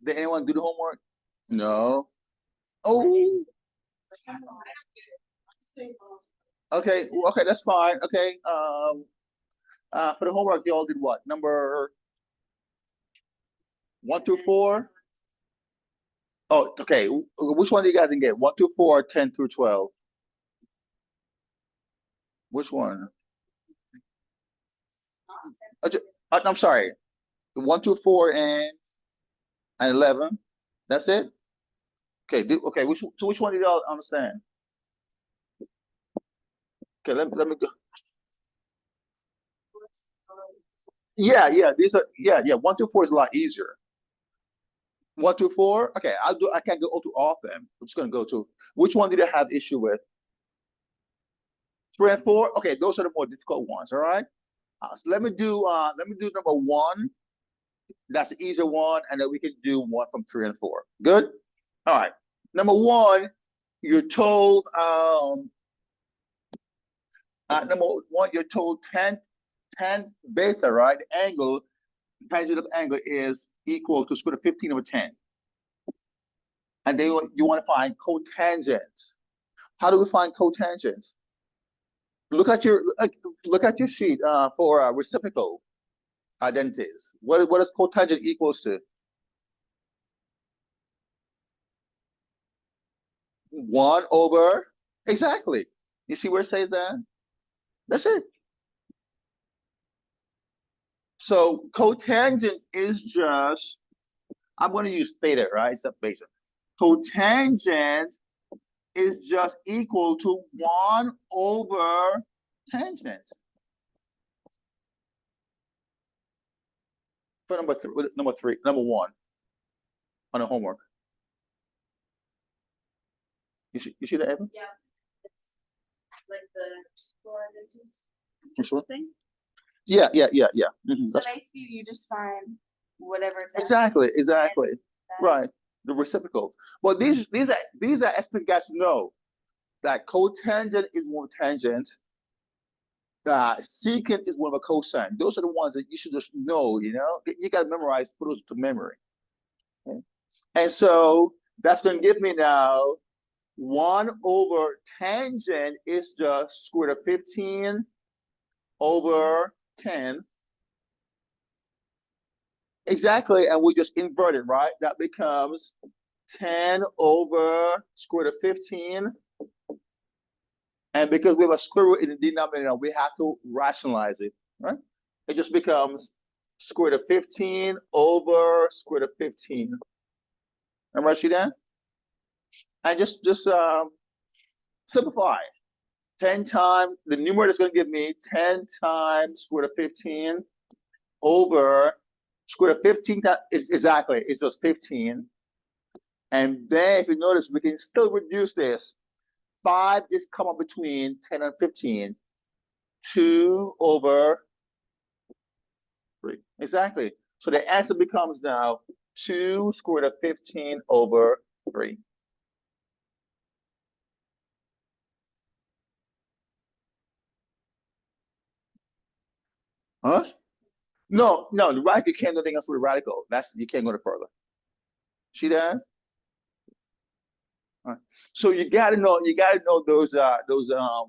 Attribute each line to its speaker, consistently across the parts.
Speaker 1: Did anyone do the homework? No. Oh. Okay. Okay, that's fine. Okay. For the homework, you all did what? Number 1 through 4. Oh, okay. Which one do you guys didn't get? 1 through 4, 10 through 12. Which one? I'm sorry. 1 through 4 and 11. That's it. Okay. Okay. Which one did y'all understand? Okay. Let me go. Yeah. These are 1 through 4 is a lot easier. 1 through 4. Okay. I can't go to all of them. I'm just gonna go to which one did I have issue with? 3 and 4. Okay. Those are the more difficult ones. All right. So let me do number 1. That's the easier one, and then we can do one from 3 and 4. Good. All right. Number 1, you're told you're told tan beta, right? The angle, tangent of angle is equal to square root of 15 over 10. And then you want to find cotangents. How do we find cotangents? Look at your sheet for reciprocal identities. What is cotangent equals to? 1 over, exactly. You see where it says that? That's it. So cotangent is just, I'm going to use theta, right? It's a basic. Cotangent is just equal to 1 over tangent. For number 1 on the homework. You see that, Evan?
Speaker 2: Yeah. It's like the explore identities.
Speaker 1: Which one?
Speaker 2: Thing.
Speaker 1: Yeah. Mm-hmm.
Speaker 2: So basically you just find whatever it's
Speaker 1: exactly. Right. The reciprocals. Well, these are aspects you guys know that cotangent is one tangent. Secant is one of a cosine. Those are the ones that you should just know, you know? You got to memorize, put those to memory. Okay? And so that's going to give me now 1 over tangent is just square root of 15 over 10. Exactly, and we just invert it, right? That becomes 10 over square root of 15. And because we have a square root in the denominator, we have to rationalize it, right? It just becomes square root of 15 over square root of 15. Remember, see that? And just simplify. 10 times, the numerator is going to give me 10 times square root of 15 over square root of 15. Exactly, it's just 15. And then if you notice, we can still reduce this. 5 is come up between 10 and 15. 2 over 3. Exactly. So the answer becomes now 2 square root of 15 over 3. Huh? No, the radical can't do anything else with a radical. You can't go no further. See that? All right. So you gotta know those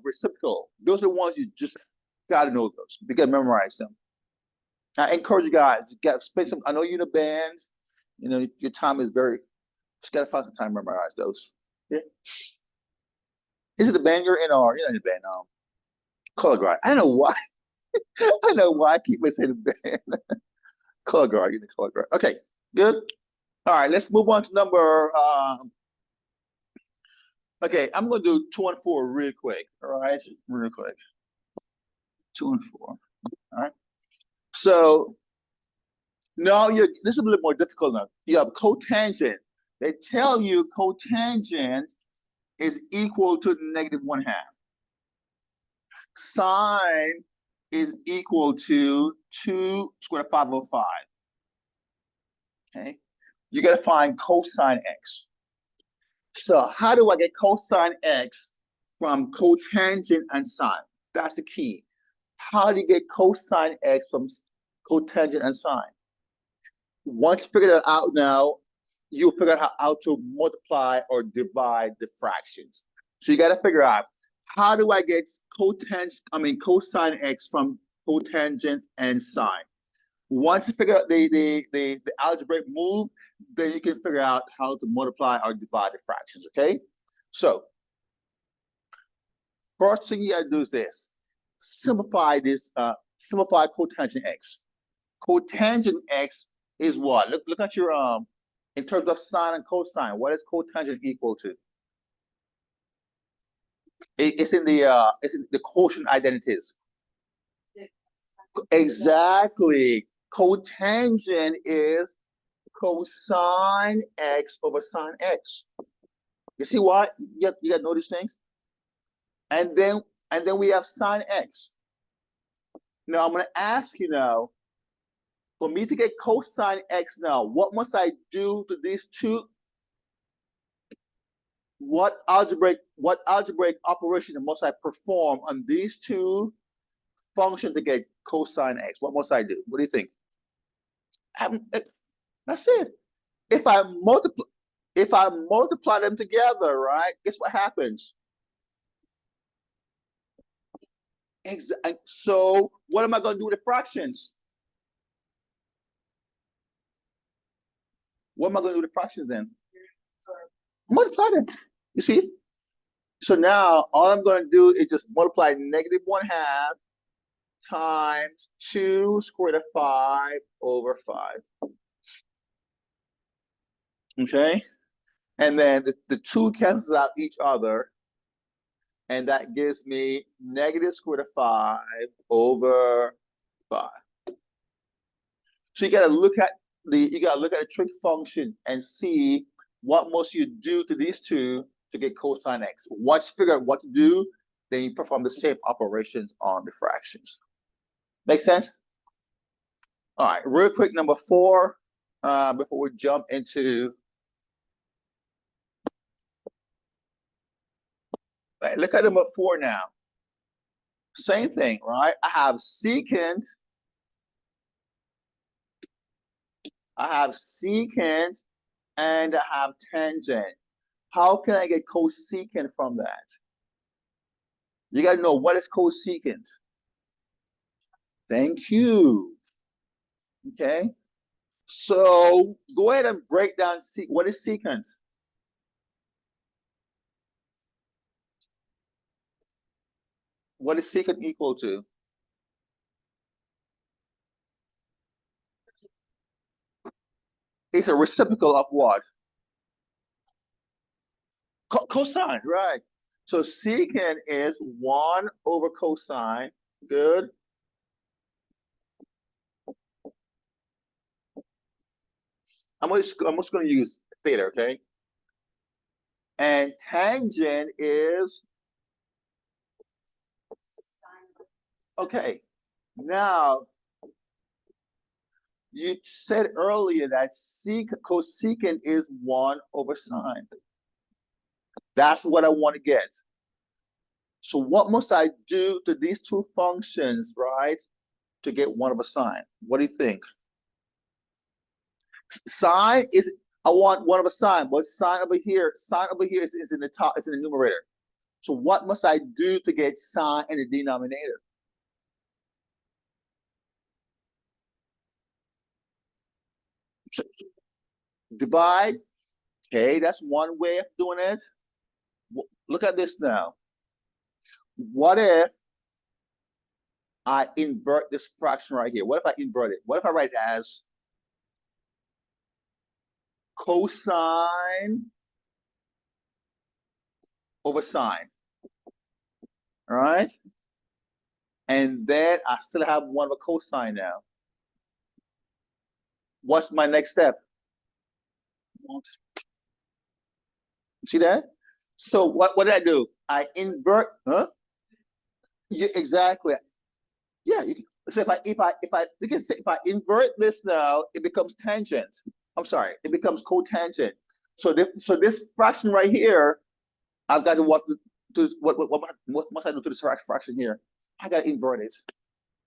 Speaker 1: reciprocal. Those are the ones you just gotta know those. You gotta memorize them. I encourage you guys, you gotta spend some. I know you're in a band, you know, your time is very, just gotta find some time to memorize those. Yeah. Is it the band you're in, or you're not in the band now? Color guard. I don't know why. I know why I keep saying the band. Color guard, you're the color guard. Okay, good. All right, let's move on to number okay, I'm gonna do 2 and 4 real quick. All right, real quick. 2 and 4. All right. So now this is a little more difficult now. You have cotangent. They tell you cotangent is equal to negative 1/2. Sine is equal to 2 square root of 5 over 5. Okay. You got to find cosine x. So how do I get cosine x from cotangent and sine? That's the key. How do you get cosine x from cotangent and sine? Once you figure that out now, you'll figure out how to multiply or divide the fractions. So you got to figure out, how do I get cosine x from cotangent and sine? Once you figure out the algebraic move, then you can figure out how to multiply or divide the fractions, okay? So first thing you gotta do is this. Simplify cotangent x. Cotangent x is what? Look at your in terms of sine and cosine, what is cotangent equal to? It's in the quotient identities. Exactly. Cotangent is cosine x over sine x. You see why? You got to know these things. And then we have sine x. Now I'm going to ask you now, for me to get cosine x now, what must I do to these two? What algebraic operation must I perform on these two functions to get cosine x? What must I do? What do you think? That's it. If I multiply them together, right? Guess what happens? Exactly. So what am I going to do with the fractions? What am I going to do with the fractions then? Multiply them. You see? So now all I'm going to do is just multiply -1/2 times 2 square root of 5 over 5. Okay? And then the 2 cancels out each other. And that gives me negative square root of 5 over 5. So you gotta look at the trig function and see what must you do to these two to get cosine x. Once you figure out what to do, then you perform the same operations on the fractions. Make sense? All right, real quick, number 4, before we jump into. Right, look at number 4 now. Same thing, right? I have secant. And I have tangent. How can I get cosecant from that? You got to know, what is cosecant. Thank you. Okay. So go ahead and break down what is secant. What is secant equal to? It's a reciprocal of what? Cosine, right? So secant is 1 over cosine. Good. I'm just going to use theta, okay? And tangent is, okay. Now, you said earlier that cosecant is 1 over sine. That's what I want to get. So what must I do to these two functions, right, to get 1 over sine? What do you think? Sine is, I want 1 over sine, but sine over here is in the top, it's in the numerator. So what must I do to get sine in the denominator? So divide. Okay, that's one way of doing it. Look at this now. What if I invert this fraction right here? What if I invert it? What if I write it as cosine over sine? All right. And then I still have 1 over cosine now. What's my next step? See that? So what did I do? I invert, huh? Yeah, exactly. Yeah. So if I invert this now, it becomes tangent. I'm sorry, it becomes cotangent. So this fraction right here, I've got to what must I do to this fraction here? I got to invert it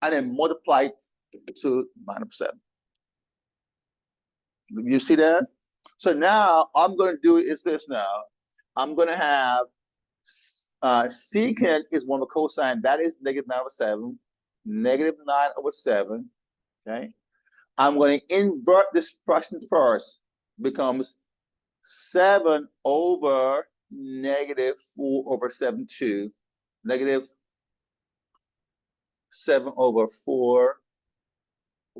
Speaker 1: and then multiply it to -7. You see that? So now I'm going to do is this now. I'm going to have secant is one of the cosine. That is -9/7. -9/7. Okay. I'm going to invert this fraction first. Becomes 7 over -4/7(2). -7/4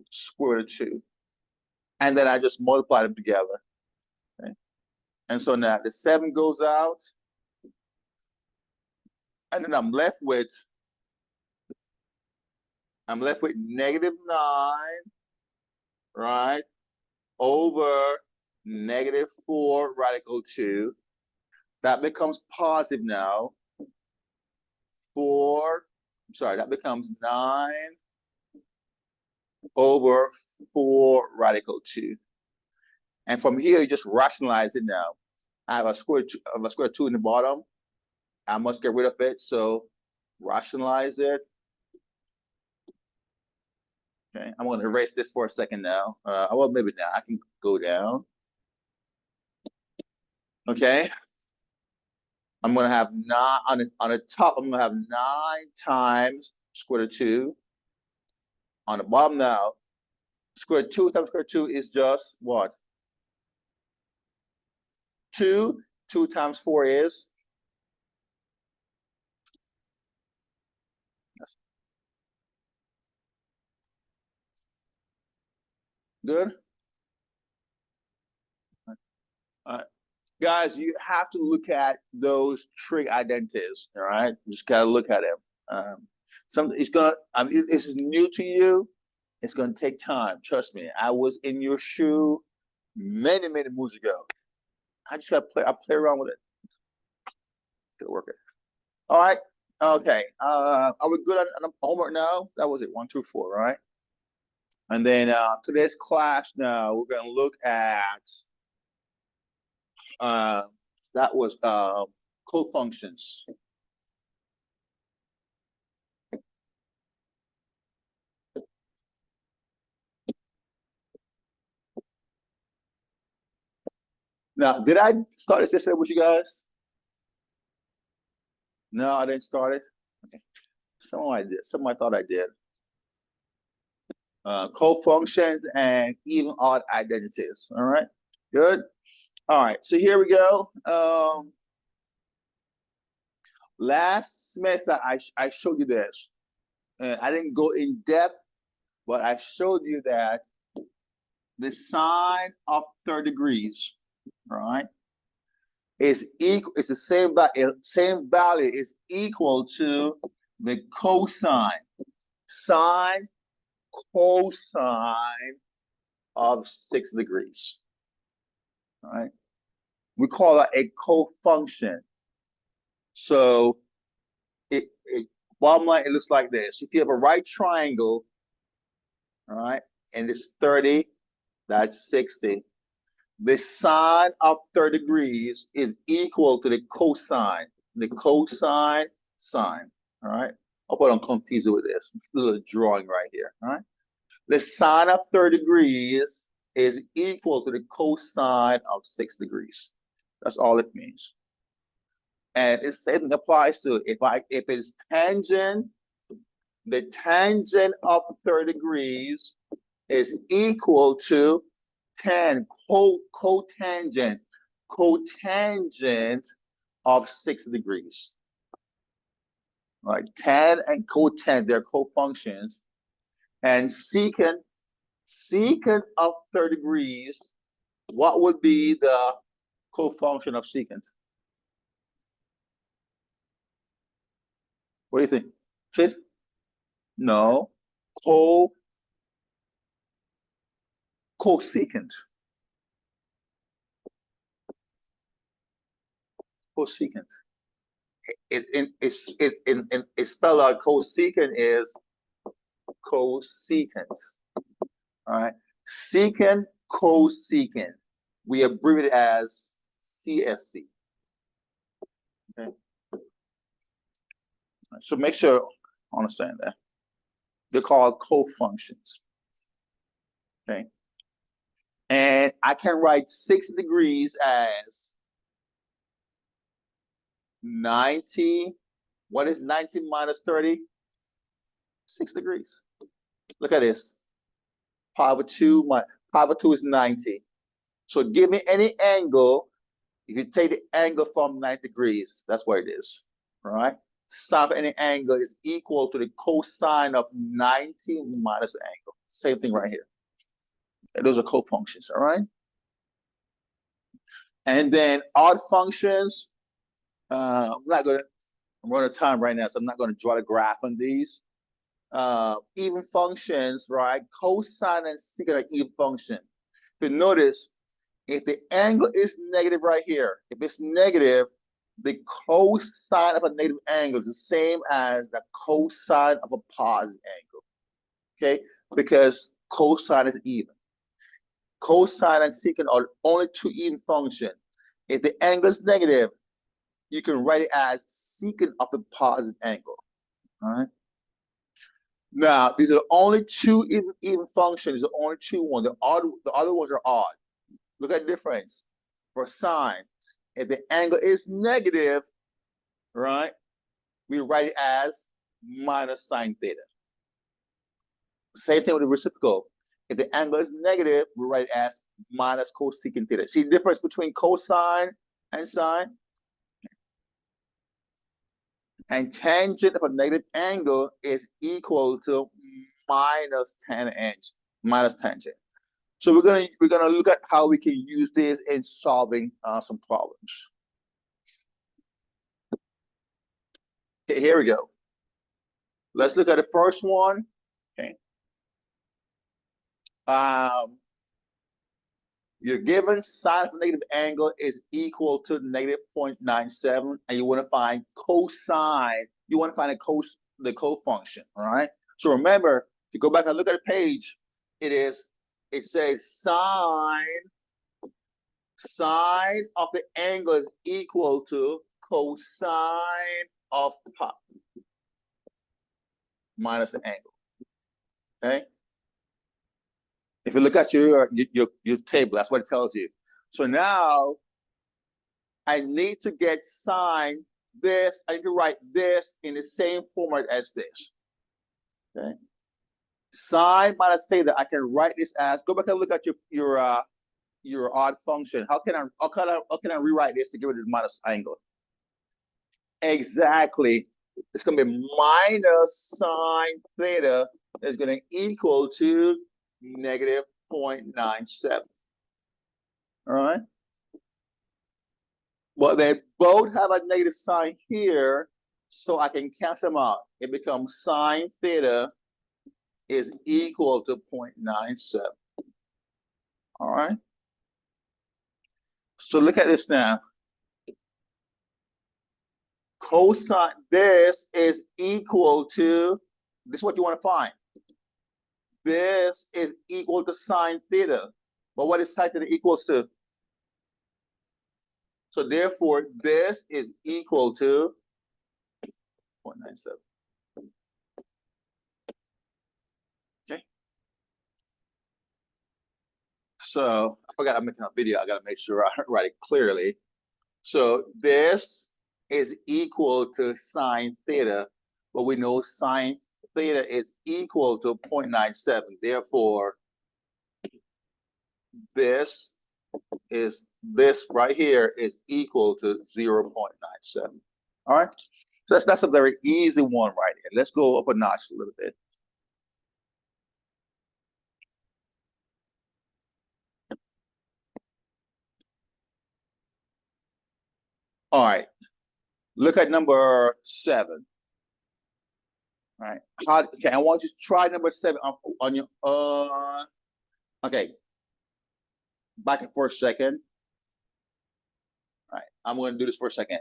Speaker 1: square root of 2. And then I just multiply them together. Okay. And so now the 7 goes out. And then I'm left with -9, right, over -4 radical 2. That becomes positive now. That becomes 9 over 4 radical 2. And from here, you just rationalize it now. I have a square 2 in the bottom. I must get rid of it. So rationalize it. Okay, I'm going to erase this for a second now. Well, maybe now I can go down. Okay. I'm going to have 9 on the top. I'm going to have 9 times square root of 2. On the bottom now, square root of 2 times square root of 2 is just what? 2. 2 times 4 is? Yes. Good? All right. Guys, you have to look at those trig identities, all right? You just got to look at them. This is new to you. It's going to take time. Trust me. I was in your shoe many moons ago. I just got to play. I play around with it. Gonna work it. All right. Okay. Are we good on homework now? That was it. 1 through 4, right? And then today's class now, we're going to look at that was cofunctions. Now, did I start this yesterday with you guys? No, I didn't start it. Okay. Some I did. Some I thought I did. Cofunctions and even odd identities. All right. Good. All right. So here we go. Last semester I showed you this. I didn't go in depth, but I showed you that the sine of 30 degrees, right, is equal. It's the same value is equal to the cosine, sine, cosine of 6 degrees. All right, we call that a cofunction. So bottom line, it looks like this. If you have a right triangle, all right, and it's 30, that's 60. The sine of 30 degrees is equal to the cosine sine. All right. I hope I don't confuse it with this. A little drawing right here. All right. The sine of 30 degrees is equal to the cosine of 6 degrees. That's all it means. And it same applies to if it's tangent, the tangent of 30 degrees is equal to tan cotangent of 6 degrees. Right, tan and cotangent, they're cofunctions. And secant of 30 degrees, what would be the cofunction of secant? What do you think? Kid? No. Cosecant. Cosecant. It's spelled out cosecant is cosecant. All right. Secant, cosecant. We abbreviate it as CSC. Okay. So make sure you understand that. They're called cofunctions. Okay. And I can write 60 degrees as 90. What is 90 minus 30? 6 degrees. Look at this. Pi over 2, pi over 2 is 90. So give me any angle. If you take the angle from 90 degrees, that's what it is. All right? Sine of any angle is equal to the cosine of 90 minus the angle. Same thing right here. And those are cofunctions, all right? And then odd functions. I'm running out of time right now, so I'm not going to draw the graph on these. Even functions, right? Cosine and secant are even function. If you notice, if the angle is negative right here, if it's negative, the cosine of a negative angle is the same as the cosine of a positive angle. Okay? Because cosine is even. Cosine and secant are only two even functions. If the angle is negative, you can write it as secant of the positive angle. All right? Now, these are the only two even functions, the only two ones. The other ones are odd. Look at the difference. For sine, if the angle is negative, right, we write it as minus sine theta. Same thing with the reciprocal. If the angle is negative, we write it as minus cosecant theta. See the difference between cosine and sine? And tangent of a negative angle is equal to minus tangent. So we're gonna look at how we can use this in solving some problems. Okay, here we go. Let's look at the first one. Okay. You're given sine of a negative angle is equal to negative 0.97, and you want to find cosine. You want to find the cofunction, all right? So remember, to go back and look at the page, it says sine of the angle is equal to cosine of pi minus the angle. Okay. If you look at your table, that's what it tells you. So now I need to get sine this. I need to write this in the same format as this. Okay. Sine minus theta. I can write this as. Go back and look at your odd function. How can I rewrite this to give it a minus angle? Exactly. It's going to be minus sine theta is going to equal to negative 0.97. All right. Well, they both have a negative sign here, so I can cancel them out. It becomes sine theta is equal to 0.97. All right. So look at this now. Cosine, this is equal to, this is what you want to find. This is equal to sine theta. But what is sine theta equals to? So therefore, this is equal to 0.97. Okay. So I forgot I'm making a video. I got to make sure I write it clearly. So this is equal to sine theta, but we know sine theta is equal to 0.97. Therefore, this right here is equal to 0.97. All right. So that's a very easy one right here. Let's go up a notch a little bit. All right. Look at number 7. All right. Okay, I want you to try number 7 on your okay. Back for a second. All right, I'm going to do this for a second.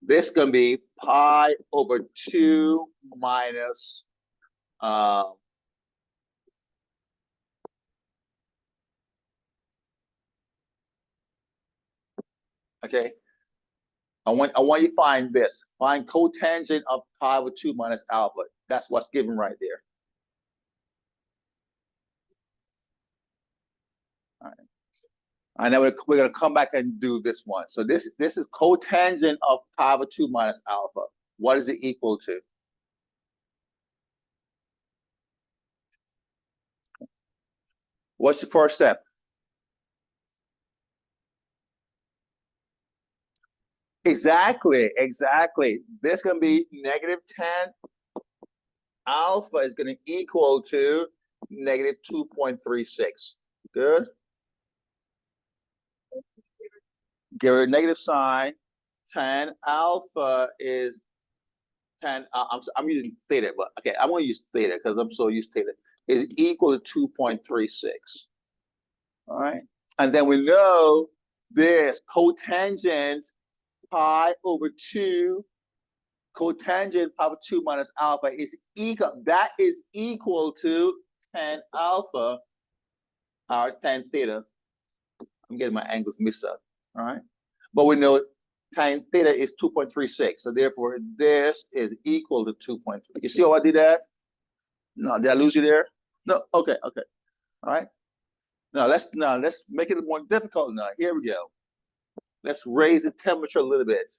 Speaker 1: This is going to be pi over 2 minus okay. I want you to find this. Find cotangent of pi over 2 minus alpha. That's what's given right there. And then we're going to come back and do this one. So this is cotangent of pi over 2 minus alpha. What is it equal to? What's the first step? Exactly. This is going to be negative 10 alpha is going to equal to negative 2.36. Good. Give it a negative sign. 10 alpha is 10. I'm using theta, but okay, I'm going to use theta because I'm so used to theta. Is equal to 2.36. All right. And then we know this cotangent pi over 2, cotangent pi over 2 minus alpha is equal. That is equal to 10 alpha or 10 theta. I'm getting my angles mixed up. All right. But we know tan theta is 2.36. So therefore, this is equal to 2.3. You see how I did that? No, did I lose you there? No. Okay. All right. Now let's make it more difficult. Now here we go. Let's raise the temperature a little bit.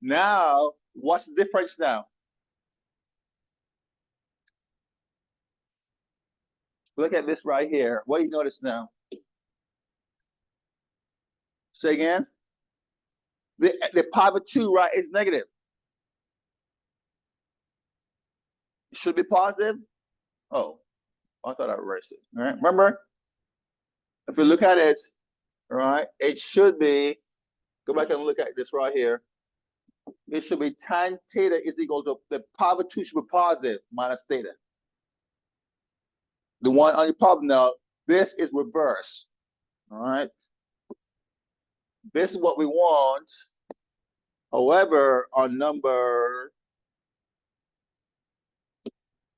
Speaker 1: Now, what's the difference now? Look at this right here. What do you notice now? Say again. The pi over 2, right, is negative. It should be positive. Oh, I thought I erased it. All right. Remember, if you look at it, all right, it should be, go back and look at this right here. It should be tan theta is equal to the pi over 2 should be positive minus theta. The one on your problem now, this is reverse. All right. This is what we want. However, on number,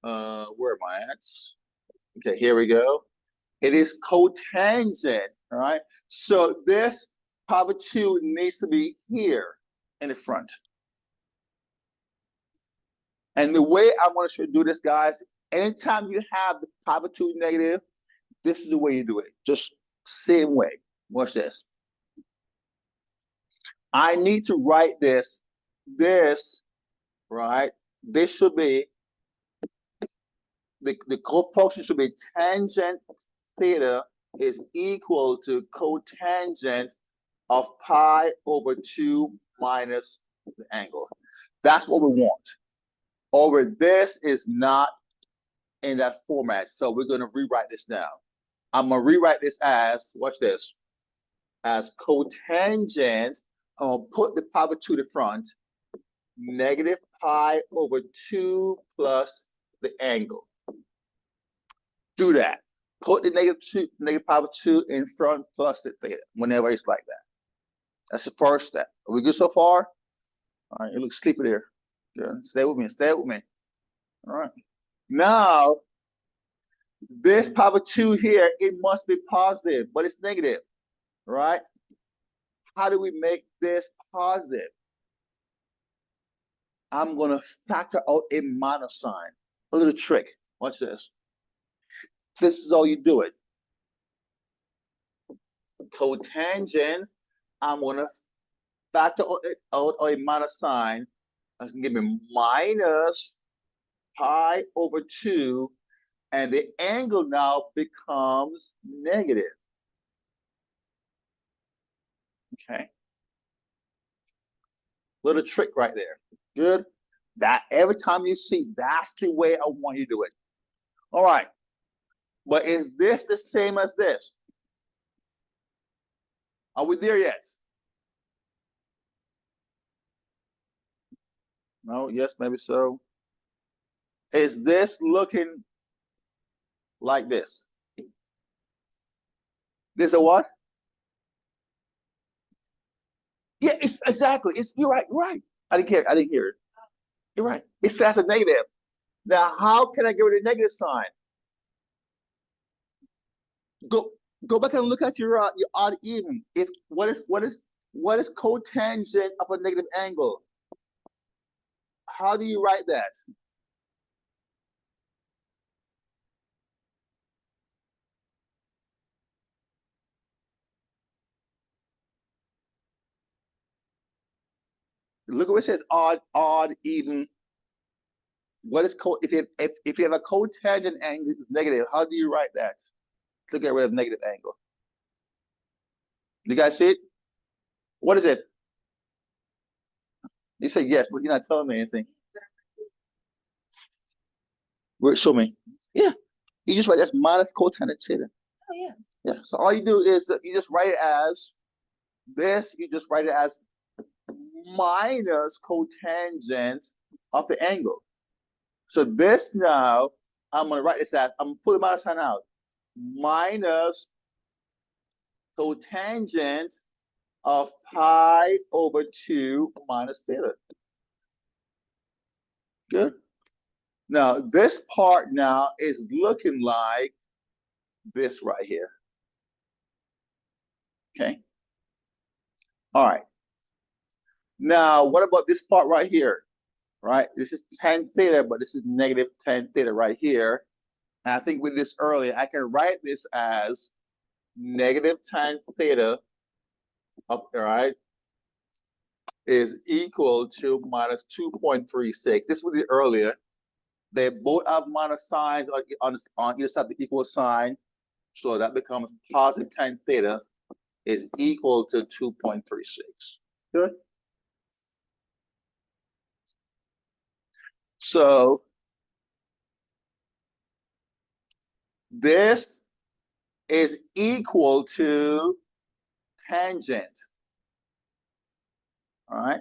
Speaker 1: where am I at? Okay, here we go. It is cotangent, all right? So this pi over 2 needs to be here in the front. And the way I want to do this, guys, anytime you have the pi over 2 negative, this is the way you do it. Just same way. Watch this. I need to write this, right? This should be, the cofunction should be tangent theta is equal to cotangent of pi over 2 minus the angle. That's what we want. Over this is not in that format. So we're going to rewrite this now. I'm going to rewrite this as, watch this, as cotangent. I'll put the pi over 2 to the front, negative pi over 2 plus the angle. Do that. Put the negative pi over 2 in front plus the theta whenever it's like that. That's the first step. Are we good so far? All right, you look sleepy there. Good. Stay with me. All right. Now, this pi over 2 here, it must be positive, but it's negative, right? How do we make this positive? I'm going to factor out a minus sign. A little trick. Watch this. This is how you do it. Cotangent, I'm going to factor out a minus sign. That's going to give me minus pi over 2, and the angle now becomes negative. Okay. Little trick right there. Good. That every time you see, that's the way I want you to do it. All right. But is this the same as this? Are we there yet? No, yes, maybe so. Is this looking like this? This a what? Yeah, it's exactly. You're right. I didn't hear it. You're right. It says a negative. Now, how can I get rid of the negative sign? Go back and look at your odd even. If what is cotangent of a negative angle? How do you write that? Look what it says, odd, even. What is if you have a cotangent angle is negative, how do you write that to get rid of negative angle? You guys see it? What is it? You say yes, but you're not telling me anything. Show me. Yeah. You just write that's minus cotangent theta.
Speaker 2: Oh, yeah.
Speaker 1: Yeah. So all you do is you just write it as this, you just write it as minus cotangent of the angle. So this now, I'm going to write this as, I'm going to put the minus sign out. Minus cotangent of pi over 2 minus theta. Good. Now, this part now is looking like this right here. Okay. All right. Now, what about this part right here? Right? This is tan theta, but this is negative tan theta right here. And I think with this earlier, I can write this as negative tan theta, all right, is equal to minus 2.36. This was the earlier. They both have minus signs on either side of the equal sign. So that becomes positive tan theta is equal to 2.36. Good. So this is equal to tangent. All right.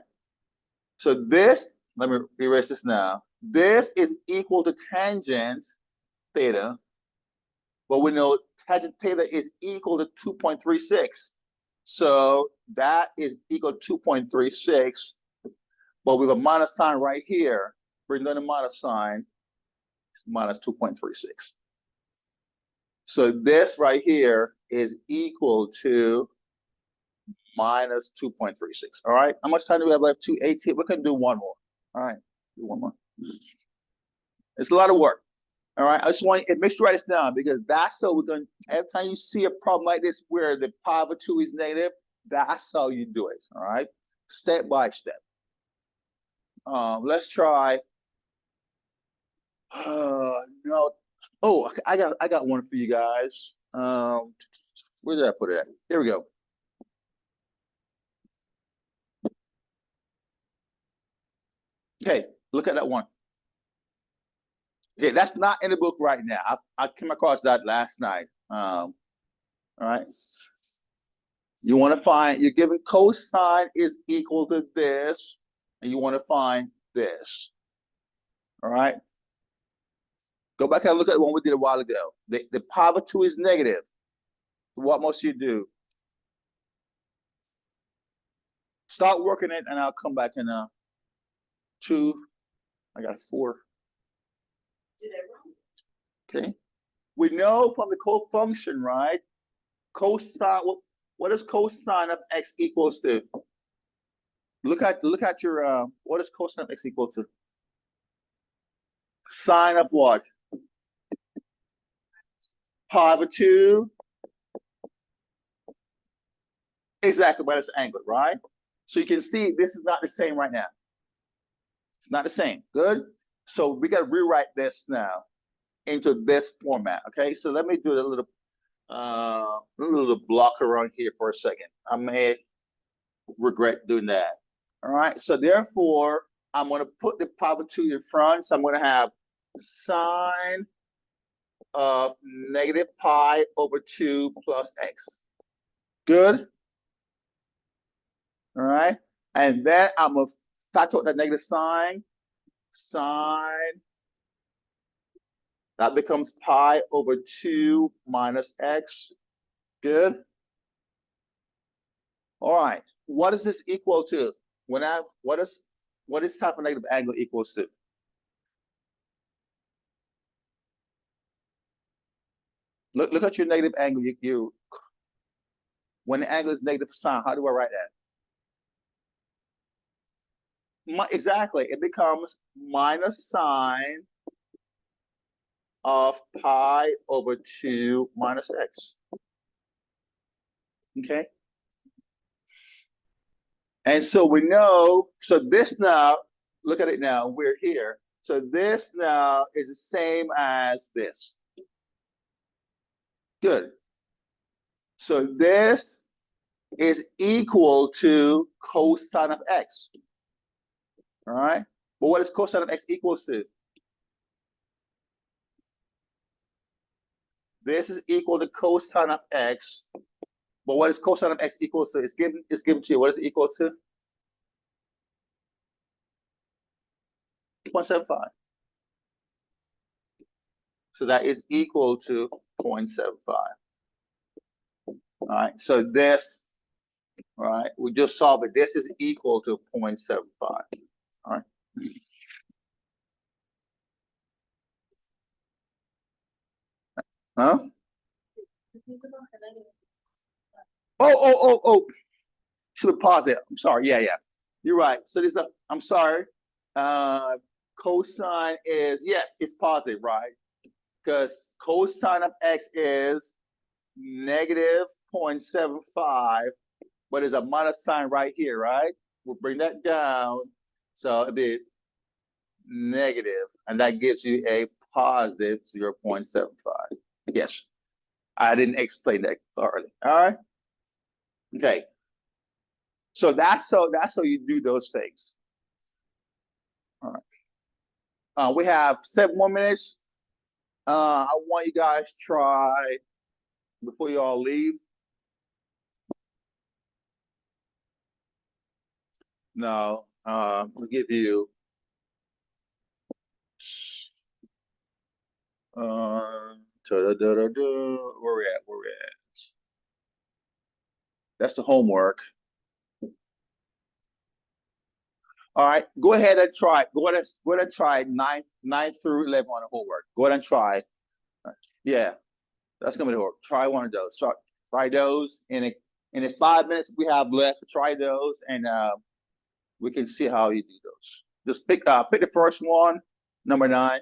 Speaker 1: So this, let me erase this now. This is equal to tangent theta, but we know tangent theta is equal to 2.36. So that is equal to 2.36, but we have a minus sign right here. Bring down the minus sign, it's minus 2.36. So this right here is equal to minus 2.36. All right. How much time do we have left? 2:18. We're going to do one more. All right. Do one more. It's a lot of work. All right. I just want you to make sure you write this down because that's how we're going to, every time you see a problem like this where the pi over 2 is negative, that's how you do it. All right. Step by step. Let's try. No. Oh, I got one for you guys. Where did I put it at? Here we go. Okay, look at that one. Okay, that's not in the book right now. I came across that last night. All right. You want to find, you're given cosine is equal to this, and you want to find this. All right. Go back and look at the one we did a while ago. The pi over 2 is negative. What must you do? Start working it, and I'll come back in 2. I got 4.
Speaker 2: Did I wrong?
Speaker 1: Okay. We know from the cofunction, right? Cosine, what is cosine of x equals to? Look at your what is cosine of x equal to? Sine of what? Pi over 2. Exactly, but it's angled, right? So you can see this is not the same right now. It's not the same. Good. So we got to rewrite this now into this format. Okay. So let me do a little block around here for a second. I may regret doing that. All right. So therefore, I'm going to put the pi over 2 in front. So I'm going to have sine of negative pi over 2 plus x. Good. All right. And then I'm going to factor out that negative sign. Sine. That becomes pi over 2 minus x. Good. All right. What is this equal to? What is type of negative angle equals to? Look at your negative angle. When the angle is negative sine, how do I write that? Exactly. It becomes minus sine of pi over 2 minus x. Okay. And so we know, so this now, look at it now, we're here. So this now is the same as this. Good. So this is equal to cosine of x. All right. But what is cosine of x equals to? This is equal to cosine of x. But what is cosine of x equals to? It's given to you. What is it equal to? 0.75. So that is equal to 0.75. All right. So this, all right, we just solved it. This is equal to 0.75. All right. Huh? Oh. Should be positive. I'm sorry. Yeah. You're right. So this, I'm sorry. Cosine is, yes, it's positive, right? Because cosine of x is negative 0.75, but there's a minus sign right here, right? We'll bring that down. So it'll be negative, and that gives you a positive 0.75. Yes. I didn't explain that thoroughly. All right. Okay. So that's how you do those things. All right. We have 7 more minutes. I want you guys to try before you all leave. No, we'll give you where we at? That's the homework. All right, go ahead and try. Go ahead and try 9 through 11 on the homework. Go ahead and try. Yeah, that's gonna be the homework. Try one of those. Try those in the 5 minutes we have left. Try those, and we can see how you do those. Just pick the first one, number 9.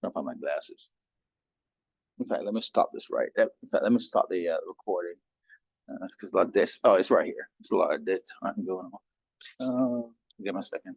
Speaker 1: I'll find my glasses. Okay, let me stop this right. In fact, let me stop the recording because a lot of this. Oh, it's right here. It's a lot of this time going on. Give me a second.